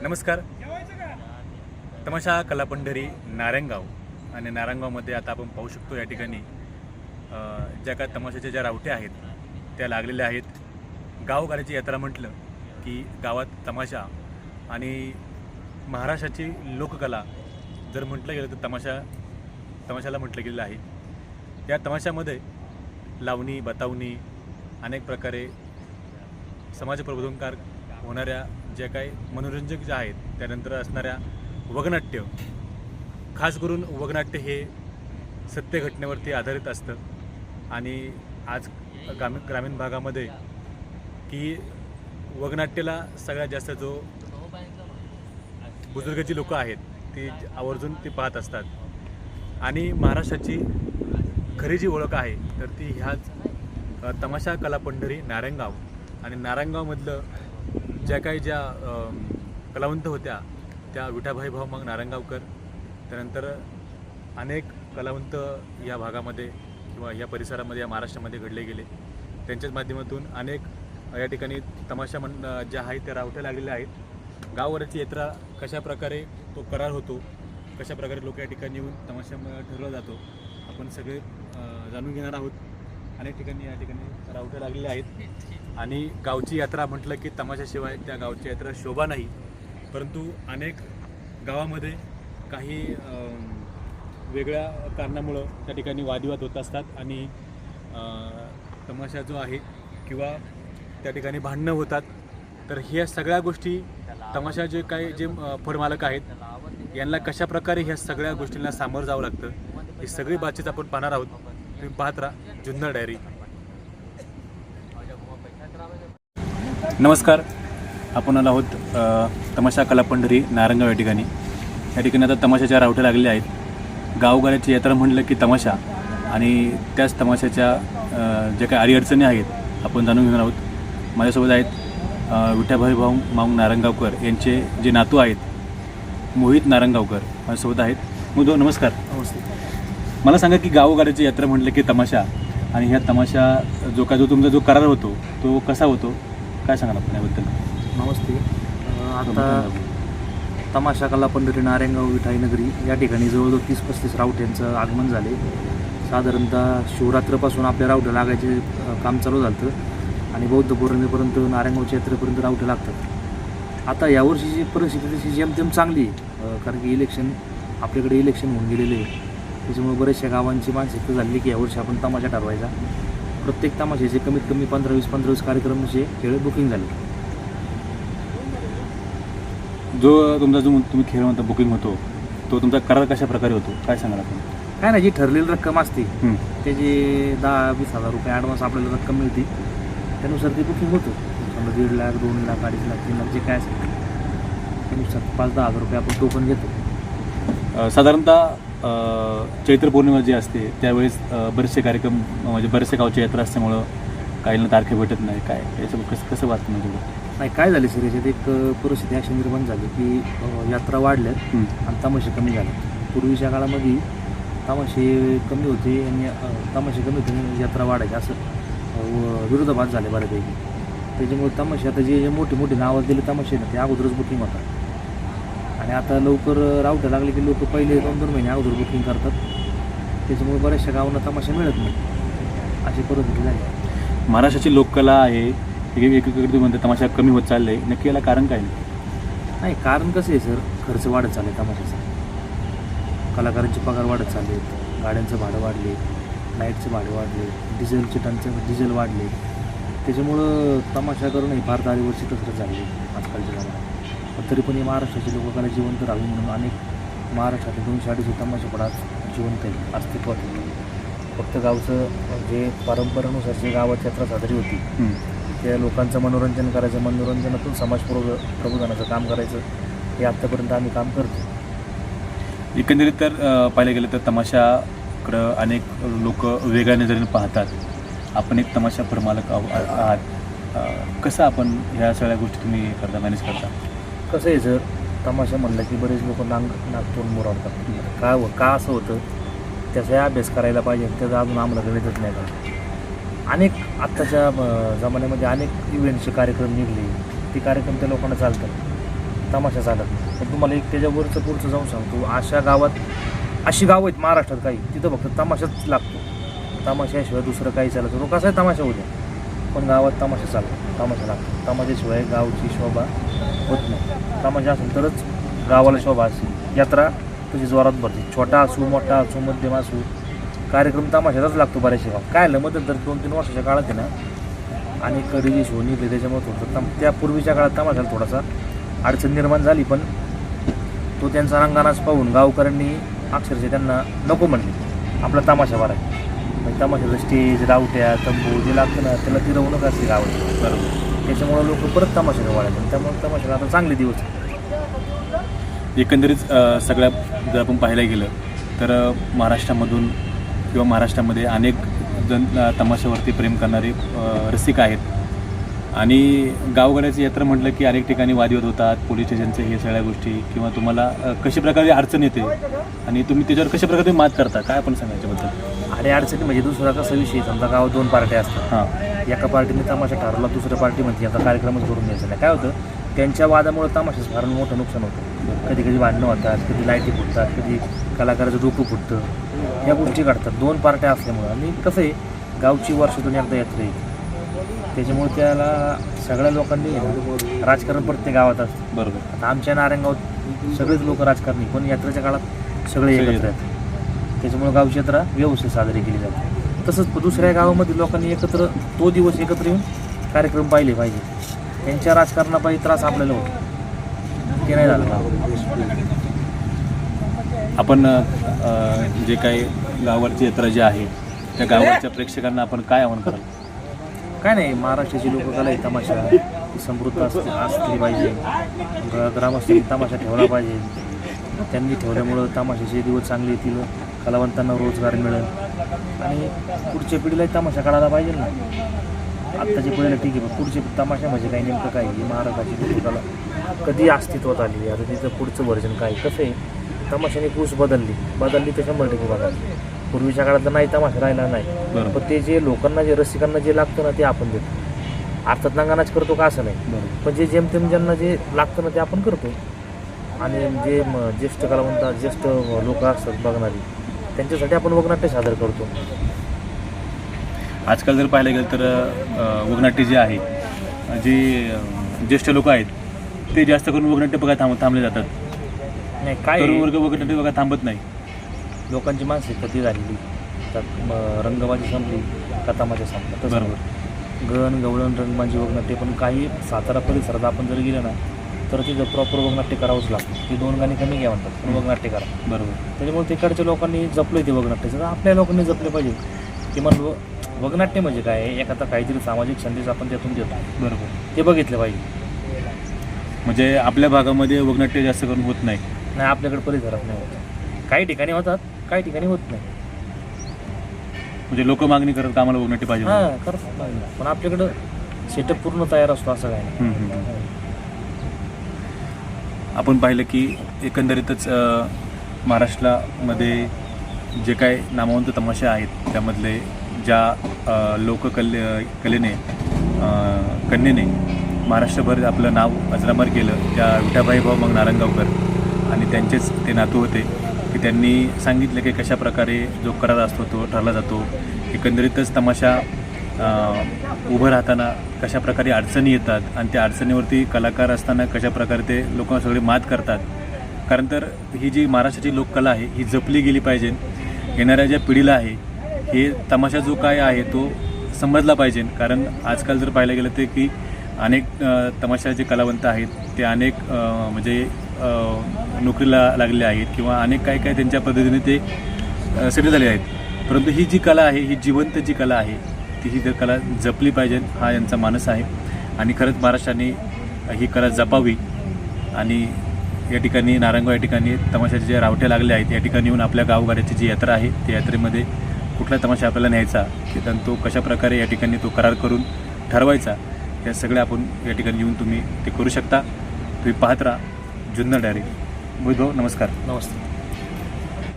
नमस्कार. तमाशा कलापंढरी नारायणगाव आणि नारायणगावमध्ये आता आपण पाहू शकतो या ठिकाणी ज्या काय तमाशाच्या ज्या रावट्या आहेत त्या लागलेल्या आहेत. गावगाड्याची यात्रा म्हटलं की गावात तमाशा आणि महाराष्ट्राची लोककला जर म्हटलं गेलं तर तमाशाला म्हटलं गेलेलं आहे. या तमाशामध्ये लावणी, बतावणी, अनेक प्रकारे समाजप्रबोधनकार होणाऱ्या ज्या काही मनोरंजक ज्या आहेत, त्यानंतर असणाऱ्या वगनाट्य, खास करून वगनाट्य हे सत्य घटनेवरती आधारित असतं. आणि आज ग्रामीण भागामध्ये की वगनाट्याला सगळ्यात जास्त जो बुजुर्गाची लोक आहेत ती आवर्जून ती पाहत असतात. आणि महाराष्ट्राची खरी जी ओळख आहे तर ती ह्याच तमाशा कलापंढरी नारायणगाव आणि नारायणगावमधलं ज्या कलावंत होत्या त्या विठाबाई भाऊ मग नारायणगावकर, त्यानंतर अनेक कलावंत या भागामध्ये किंवा या परिसरामध्ये या महाराष्ट्रामध्ये घडले गेले. त्यांच्याच माध्यमातून अनेक या ठिकाणी तमाशा ज्या आहेत त्या रावट्या लागलेल्या आहेत. गाववरची यात्रा कशाप्रकारे तो करार होतो, कशाप्रकारे लोक या ठिकाणी येऊन तमाशा ठरवला जातो, आपण सगळे जाणून घेणार आहोत. अनेक ठिकाणी या ठिकाणी रावट्या लागलेल्या आहेत आणि गावची यात्रा म्हटलं की तमाशाशिवाय त्या गावची यात्रा शोभा नाही. परंतु अनेक गावामध्ये काही वेगळ्या कारणामुळं त्या ठिकाणी वादविवाद होत असतात आणि तमाशा जो आहे किंवा त्या ठिकाणी भांडणं होतात. तर ह्या सगळ्या गोष्टी तमाशा जे फळमालक आहेत यांना कशाप्रकारे ह्या सगळ्या गोष्टींना सामोरं जावं लागतं ही सगळी बातचीत आपण पाहणार आहोत. तुम्ही पाहत राहा जुन्नर डायरी. नमस्कार. आपण आलो आहोत तमाशा कलापंढरी नारायणगाव या ठिकाणी. या ठिकाणी आता तमाशाच्या रावट्या लागलेल्या आहेत. गावगाड्याची यात्रा म्हटलं की तमाशा आणि त्याच तमाशाच्या ज्या काही अडीअडचणी आहेत आपण जाणून घेणार आहोत. माझ्यासोबत आहेत विठाबाई भाऊ मांग नारायणगावकर यांचे जे नातू आहेत मोहित नारायणगावकर माझ्यासोबत आहेत. मुदो नमस्कार. नमस्ते. मला सांगा की गावगाड्याची यात्रा म्हटलं की तमाशा आणि ह्या तमाशा जो तुमचा जो करार होतो तो कसा होतो, काय सांगाल आपण याबद्दल? नमस्ते. आता तमाशा कलापंढरी नारायणगाव विठाई नगरी या ठिकाणी जवळजवळ 30-35 रावट्यांचं आगमन झाले. साधारणतः शिवरात्रपासून आपल्या रावट्या लागायचे काम चालू झालं आणि बौद्ध पौर्णिमेपर्यंत नारायणगावच्या यात्रेपर्यंत रावट्या लागतात. आता यावर्षीची परिस्थिती तशी जेमतेम चांगली आहे, कारण की आपल्याकडे इलेक्शन होऊन गेलेले आहे. त्याच्यामुळे बऱ्याचशा गावांची मानसिकता झाली की यावर्षी आपण तमाशा ठरवायचा. प्रत्येक तमाशाचे कमीत कमी 15-20 कार्यक्रमाचे खेळ बुकिंग झाले. जो तुम्ही खेळ म्हणता बुकिंग होतो तो तुमचा करार कशा प्रकारे होतो, काय सांगाल आपण? काय नाही, जी ठरलेली रक्कम असते त्याची 10-20 हजार रुपये ॲडव्हान्स आपल्याला रक्कम मिळते, त्यानुसार ते बुकिंग होतं. समजा 1.5 लाख, 2 लाख, 2.5 लाख, 3 लाख जे काय असेल त्यानुसार 5-10 हजार रुपये आपण टोकन घेतो. साधारणतः चैत्र पौर्णिमा जी असते त्यावेळेस बरेचसे कार्यक्रम म्हणजे बरेचसे गावची यात्रा असल्यामुळं काहींना तारखे भेटत नाही. काय याचं कसं वाटतं म्हणजे? नाही, काय झाले सर, याच्यात एक परिस्थिती अशी निर्माण झाली की यात्रा वाढल्यात आणि तमाशे कमी झाले. पूर्वीच्या काळामध्ये तमाशे कमी होते आणि तमाशे कमी होते आणि यात्रा वाढायची, असं विरोधाभास झाले बऱ्यापैकी. त्याच्यामुळे तमाशे आता जे मोठे मोठे नावं दिले तमाशे ना ते अगोदरच बुकिंग होतात आणि आता लवकर रावट्या लागले की लोक पहिले 2-2 महिने अगोदर बुकिंग करतात. त्याच्यामुळे बऱ्याचशा गावांना तमाशा मिळत नाही, अशी परिस्थिती झाली. महाराष्ट्राची लोककला आहे एकीकडे म्हणते तमाशा कमी होत चाललं आहे, नक्की याला कारण काय? नाही, कारण कसं आहे सर, खर्च वाढत चालले तमाशाचा, कलाकारांचे पगार वाढत चालले आहेत, गाड्यांचं भाडं वाढले, लाईटचं भाडं वाढले, डिझेल वाढले. त्याच्यामुळं तमाशा करूनही फार दारीवरची कसरत झाली आजकालच्या जमान्यात. पण तरी पण महाराष्ट्राची लोककला जिवंत राहावी म्हणून अनेक महाराष्ट्रातील 200-250 तमाशापडात जिवंत आहे, अस्तित्वात आहे. फक्त गावचं जे परंपरेनुसार जे गावात यात्रा साजरी होती त्या लोकांचं मनोरंजन करायचं, मनोरंजनातून समाज प्रबोधनाचं काम करायचं, हे आत्तापर्यंत आम्ही काम करतो. एकंदरीत तर पाहिलं गेलं तर तमाशाकडं अनेक लोक वेगळ्या नजरेने पाहतात. आपण एक तमाशा फरमालक आहात, कसं आपण ह्या सगळ्या गोष्टी तुम्ही करता, मॅनेज करता? कसं आहे सर, तमाशा म्हणलं की बरेच लोक नागतोंड मुरावतात. का असं होतं त्याचा अभ्यास करायला पाहिजे, त्याचा अजून आम्हाला गणितच नाही का. अनेक आत्ताच्या जमान्यामध्ये अनेक इव्हेंटचे कार्यक्रम निघले, ते कार्यक्रम त्या लोकांना चालतात. तमाशा चालत नाही. पण तुम्हाला एक त्याच्यावरचं पुढचं जाऊन सांगतो, अशा गावात अशी गावं आहेत महाराष्ट्रात काही, तिथं फक्त तमाशाच लागतो. तमाशाशिवाय दुसरं काही चालत तो कसाही तमाशा होऊ द्या, पण गावात तमाशा चालतो, तमाशा लागतो. तमाशाशिवाय गावची शोभा होत नाही. तमाशा असेल तरच गावाला शोभा असेल. यात्रा तशी जोरात भरते, छोटा असू मोठा असू मध्यम असू, कार्यक्रम तमाशाचाच लागतो बऱ्याचशा गाव. काय आलं मग तर 2-3 वर्षाच्या काळात आहे ना, आणि कडी शो निघले त्याच्यामुळे थोडंसं त्या पूर्वीच्या काळात तमाशाला थोडासा अडचण निर्माण झाली, पण तो त्यांचा रंगानाच पाहून गावकऱ्यांनी अक्षरशः त्यांना नको म्हणले, आपला तमाशा बरा आहे. म्हणजे तमाशाचं स्टेज, रावट्या, तंबू जे लागतं ना, त्याला ती रवणूक असते गावाची. बरोबर. त्याच्यामुळे लोक परत तमाशाला वळाले. त्यामुळे तमाशाला आता चांगले दिवस आहेत. एकंदरीत सगळ्या जर आपण पाहायला गेलं तर महाराष्ट्रामधून किंवा महाराष्ट्रामध्ये अनेक जण तमाशावरती प्रेम करणारे रसिक आहेत. आणि गावगाड्याची यात्रा म्हटलं की अनेक ठिकाणी वादविवाद होतात, पोलीस स्टेशनचे हे सगळ्या गोष्टी, किंवा तुम्हाला कशा प्रकारे अडचण येते आणि तुम्ही त्याच्यावर कशा प्रकारे मात करता, काय आपण सांगायच्याबद्दल? आणि अडचणी म्हणजे दुसरा कसा विषय, समजा गावात 2 पार्ट्या असतात. हां. एका पार्टीने तमाशा ठरवला, दुसऱ्या पार्टी म्हणते आता कार्यक्रमच करून द्यायचा नाही. काय होतं, त्यांच्या वादामुळे तमाशाचं फार मोठं नुकसान होतं. कधी कधी भांडणं होतात, कधी लाईटी फुटतात, कधी कलाकाराचं डोकं फुटतं. ह्या गोष्टी घडतात 2 पार्ट्या असल्यामुळं. आणि कसं आहे, गावची वर्षातून एकदा यात्रा येईल, त्याच्यामुळे त्याला सगळ्या लोकांनी राजकारण प्रत्येक गावात असतं. बरोबर. आता आमच्या नारायणगावात सगळेच लोक राजकारणी, पण यात्रेच्या काळात सगळे एकत्र आहेत. त्याच्यामुळे गावची यात्रा व्यवस्थित साजरी केली जाते. तसंच दुसऱ्या गावामध्ये लोकांनी एकत्र तो दिवस एकत्र येऊन कार्यक्रम पाहिले पाहिजे. त्यांच्या राजकारणापायी त्रास आपल्याला होतो, ते नाही झालं. आपण जे काही गावाची यात्रा जी आहे त्या गावाच्या प्रेक्षकांना आपण काय आवाहन कराल? काय नाही, महाराष्ट्राची लोककला आहे तमाशा, ती समृद्ध असली पाहिजे. ग्रामस्थांनी तमाशा ठेवला पाहिजे. त्यांनी ठेवल्यामुळं तमाशाचे दिवस चांगले येतील, कलावंतांना रोजगार मिळेल आणि पुढच्या पिढीलाही तमाशा काढायला पाहिजे ना. आत्ताच्या पिढीला ठीक आहे, पण पुढचे तमाशा म्हणजे काही नेमकं काय, ही महाराष्ट्राची लोककला कधी अस्तित्वात आली, आता तिचं पुढचं व्हर्जन काय. कसं आहे, तमाशाने पूस बदलली तर 100% बदलली. पूर्वीच्या काळात तर नाही तमाशा राहिला नाही, पण ते जे लोकांना, जे रसिकांना जे लागतं ना, ते आपण देतो. अर्थात नांगानाच करतो का असं नाही, पण जे जेमतेम ज्यांना जे लागतं ना ते आपण करतो. आणि जे ज्येष्ठ कलावंत, ज्येष्ठ लोक असतात बघणारी, त्यांच्यासाठी आपण वगनाट्य सादर करतो. आजकाल जर पाहायला गेलं तर वगनाट्य जे आहे, जे ज्येष्ठ लोक आहेत ते जास्त करून वगनाट्य बघा थांबले जातात. नाही काय, तरुण वर्ग वगनाट्य बघा थांबत नाही. लोकांची मानसिकता ती झालेली, त्यात रंगबाजी संपली का तमाशा संपला. बरोबर. गण गवळण रंगबाजी वगनाट्य, पण काही सातारा परिसरात आपण जर गेलं ना तर तिथं प्रॉपर वगनाट्य करावंच लागतं. ती 2 गाणी कमी घ्या म्हणतात, पण वगनाट्य करा. बरोबर. त्याच्यामुळे तिकडच्या लोकांनी जपलं ते वगनाट्याचं, तर आपल्या लोकांनी जपले पाहिजे. किमान वगनाट्य म्हणजे काय, एखादा काहीतरी सामाजिक संदेश आपण त्यातून देतो. बरोबर. ते बघितलं पाहिजे. म्हणजे आपल्या भागामध्ये वगनाट्य जास्त करून होत नाही. नाही, आपल्याकडे परिसरात नाही होत. काही ठिकाणी होतात, काही ठिकाणी होत नाही. म्हणजे लोक मागणी करत का आम्हाला वगनाट्य पाहिजे. हां, करतात नाही, पण आपल्याकडं सेटअप पूर्ण तयार असतो, असं काय नाही. आपण पाहिलं की एकंदरीतच महाराष्ट्रामध्ये जे काय नामवंत तमाशे आहेत त्यामधले ज्या कलेने कन्येने महाराष्ट्रभर आपलं नाव अजरामर केलं, त्या विठाबाई भाऊ मग नारायणगावकर आणि त्यांचेच ते नातू होते की त्यांनी सांगितलं की कशा प्रकारे जो करार असतो तो ठरला जातो. एकंदरीतच तमाशा उभं राहताना कशा प्रकारे अडचणी येतात आणि त्या अडचणीवरती कलाकार असताना कशा प्रकारे ते लोक सगळे मात करतात. कारण तर ही जी महाराष्ट्राची लोककला आहे ही जपली गेली पाहिजे. येणाऱ्या ज्या पिढीला आहे हे तमाशा जो काय आहे तो समजला पाहिजे. कारण आजकाल जर पाहायला गेलं तर की अनेक तमाशाचे कलावंत आहेत ते अनेक म्हणजे नोकरीला लागलेले आहेत किंवा अनेक काय काय त्यांच्या पद्धतीने ते सेटल झाले आहेत. परंतु ही जी कला आहे, ही जिवंत जी कला आहे ती ही कला जपली पाहिजे हा यांचा मानस आहे. आणि खरंच महाराष्ट्राने ही कला जपावी. आणि या ठिकाणी नारायणगाव या ठिकाणी तमाशाचे जे रावटे लागले आहेत या ठिकाणी येऊन आपल्या गावगाड्याची जी यात्रा आहे त्या यात्रेमध्ये कुठला तमाशा आपल्याला न्यायचा की तो कशाप्रकारे या ठिकाणी तो करार करून ठरवायचा या सगळ्या आपण या ठिकाणी येऊन तुम्ही ते करू शकता. तुम्ही पाहत राहा जुन्नर डायरी. भाऊ नमस्कार. नमस्ते.